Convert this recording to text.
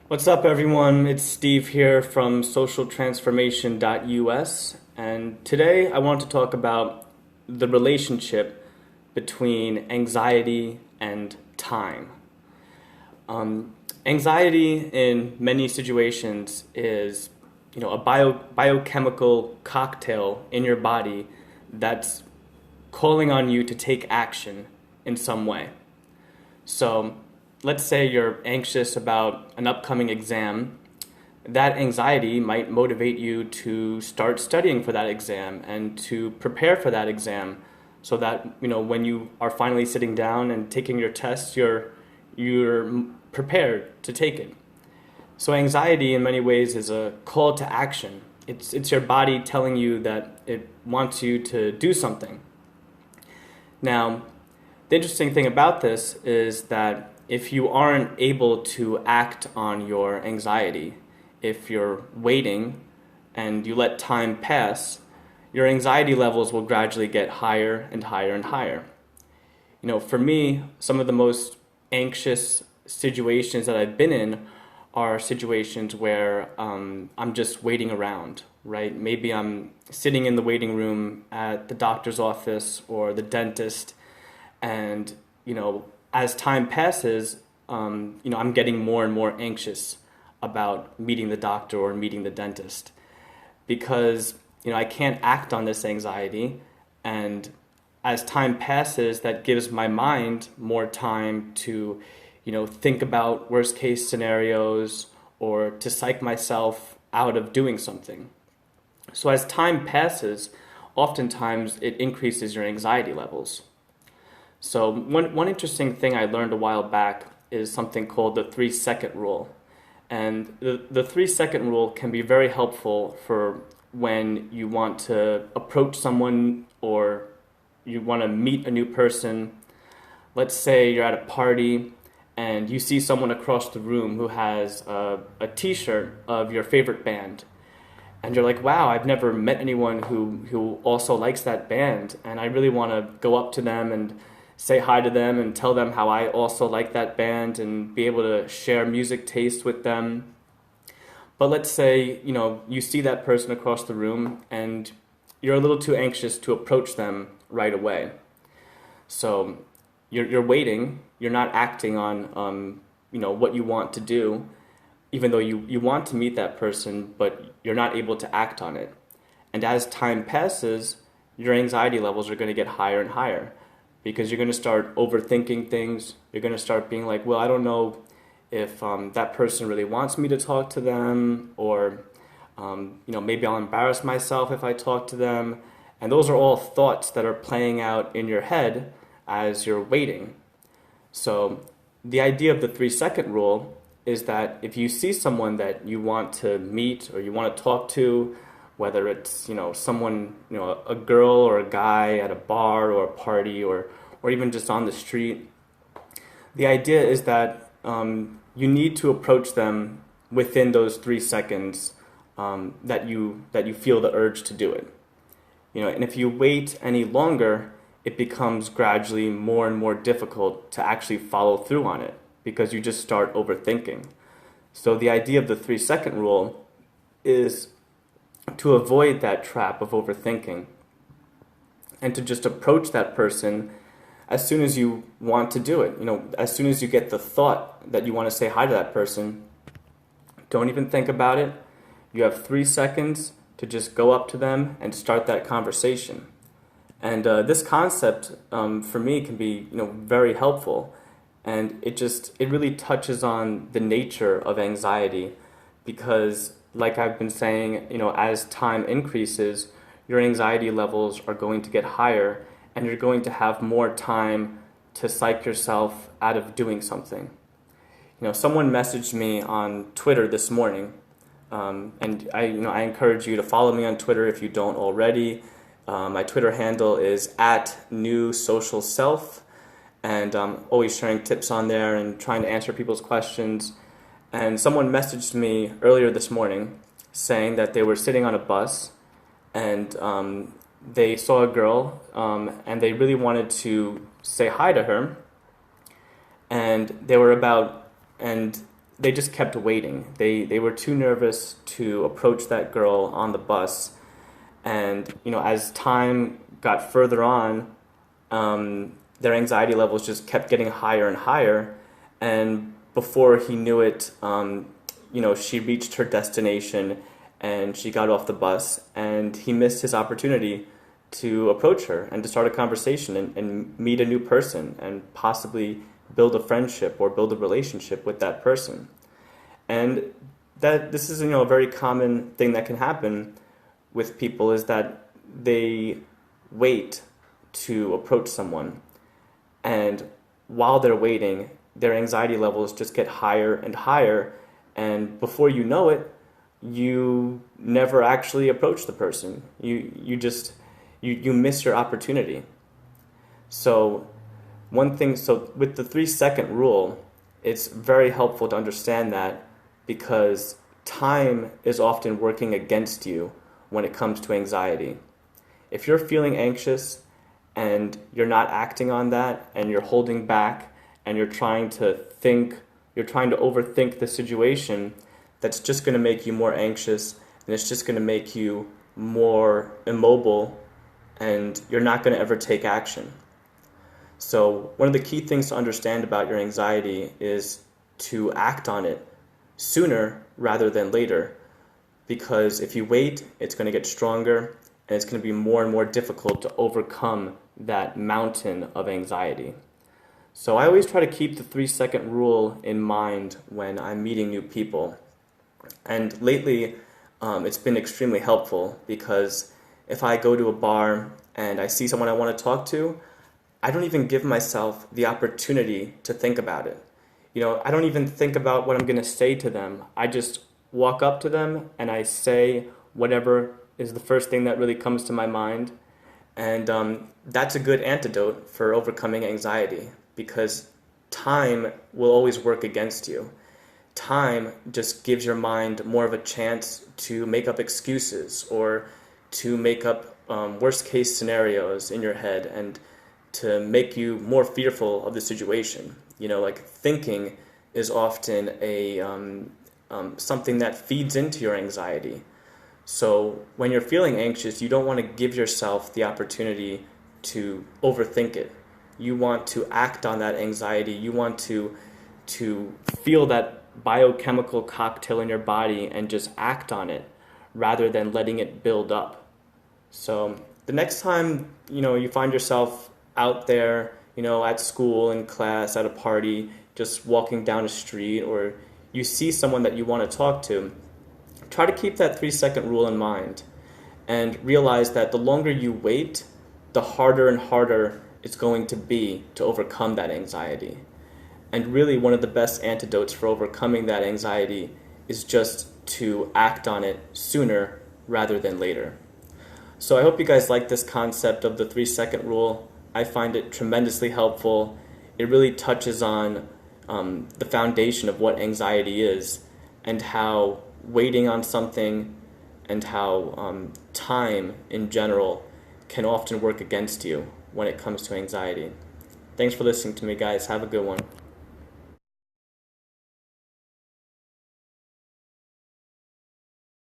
What's up, everyone? It's Steve here from socialtransformation.us, and today I want to talk about the relationship between anxiety and time. Anxiety in many situations is, a biochemical cocktail in your body that's calling on you to take action in some way. So, let's say you're anxious about an upcoming exam. That anxiety might motivate you to start studying for that exam and to prepare for that exam so that, when you are finally sitting down and taking your test, you're prepared to take it. So anxiety in many ways is a call to action. It's your body telling you that it wants you to do something. Now, the interesting thing about this is that if you aren't able to act on your anxiety, if you're waiting and you let time pass, your anxiety levels will gradually get higher and higher and higher. For me, some of the most anxious situations that I've been in are situations where I'm just waiting around, right? Maybe I'm sitting in the waiting room at the doctor's office or the dentist, and as time passes, I'm getting more and more anxious about meeting the doctor or meeting the dentist because I can't act on this anxiety, and as time passes, that gives my mind more time to think about worst case scenarios or to psych myself out of doing something. So as time passes, oftentimes it increases your anxiety levels. So one interesting thing I learned a while back is something called the 3-second rule. And the 3-second rule can be very helpful for when you want to approach someone or you want to meet a new person. Let's say you're at a party and you see someone across the room who has a t-shirt of your favorite band. And you're like, wow, I've never met anyone who also likes that band. And I really want to go up to them and say hi to them and tell them how I also like that band and be able to share music taste with them. But let's say, you see that person across the room and you're a little too anxious to approach them right away. So you're waiting, you're not acting on, what you want to do, even though you want to meet that person, but you're not able to act on it. And as time passes, your anxiety levels are going to get higher and higher because you're going to start overthinking things. You're going to start being like, well, I don't know if that person really wants me to talk to them, or maybe I'll embarrass myself if I talk to them. And those are all thoughts that are playing out in your head as you're waiting. So the idea of the 3-second rule is that if you see someone that you want to meet or you want to talk to, whether it's someone, a girl or a guy at a bar or a party or even just on the street, the idea is that you need to approach them within those 3 seconds that you feel the urge to do it. And if you wait any longer, it becomes gradually more and more difficult to actually follow through on it because you just start overthinking. So the idea of the 3-second rule is to avoid that trap of overthinking and to just approach that person as soon as you want to do it. As soon as you get the thought that you want to say hi to that person, don't even think about it. You have 3 seconds to just go up to them and start that conversation. And this concept for me can be very helpful, and it really touches on the nature of anxiety because, like I've been saying, as time increases, your anxiety levels are going to get higher and you're going to have more time to psych yourself out of doing something. Someone messaged me on Twitter this morning, and I encourage you to follow me on Twitter if you don't already. My Twitter handle is @newsocialself, and I'm always sharing tips on there and trying to answer people's questions. And someone messaged me earlier this morning saying that they were sitting on a bus and they saw a girl and they really wanted to say hi to her. And they were about, and they just kept waiting. They were too nervous to approach that girl on the bus. And, as time got further on, their anxiety levels just kept getting higher and higher. And before he knew it, she reached her destination and she got off the bus, and he missed his opportunity to approach her and to start a conversation and meet a new person and possibly build a friendship or build a relationship with that person. And that this is a very common thing that can happen with people, is that they wait to approach someone, and while they're waiting, their anxiety levels just get higher and higher, and before you know it, you never actually approach the person. You miss your opportunity. So with the 3-second rule, it's very helpful to understand that, because time is often working against you when it comes to anxiety. If you're feeling anxious and you're not acting on that, and you're holding back, and you're trying to overthink the situation, that's just going to make you more anxious, and it's just going to make you more immobile, and you're not going to ever take action. So one of the key things to understand about your anxiety is to act on it sooner rather than later, because if you wait, it's going to get stronger, and it's going to be more and more difficult to overcome that mountain of anxiety. So I always try to keep the 3-second rule in mind when I'm meeting new people. And lately, it's been extremely helpful, because if I go to a bar and I see someone I want to talk to, I don't even give myself the opportunity to think about it. I don't even think about what I'm going to say to them. I just walk up to them and I say whatever is the first thing that really comes to my mind. And that's a good antidote for overcoming anxiety, because time will always work against you. Time just gives your mind more of a chance to make up excuses, or to make up worst case scenarios in your head, and to make you more fearful of the situation. Like thinking is often something that feeds into your anxiety. So when you're feeling anxious, you don't want to give yourself the opportunity to overthink it. You want to act on that anxiety. You want to feel that biochemical cocktail in your body and just act on it, rather than letting it build up. So the next time you find yourself out there, at school, in class, at a party, just walking down a street, or you see someone that you want to talk to, try to keep that 3-second rule in mind, and realize that the longer you wait, the harder and harder it's going to be to overcome that anxiety. And really, one of the best antidotes for overcoming that anxiety is just to act on it sooner rather than later. So I hope you guys like this concept of the 3-second rule. I find it tremendously helpful. It really touches on the foundation of what anxiety is, and how waiting on something and how time in general can often work against you when it comes to anxiety. Thanks for listening to me, guys. Have a good one.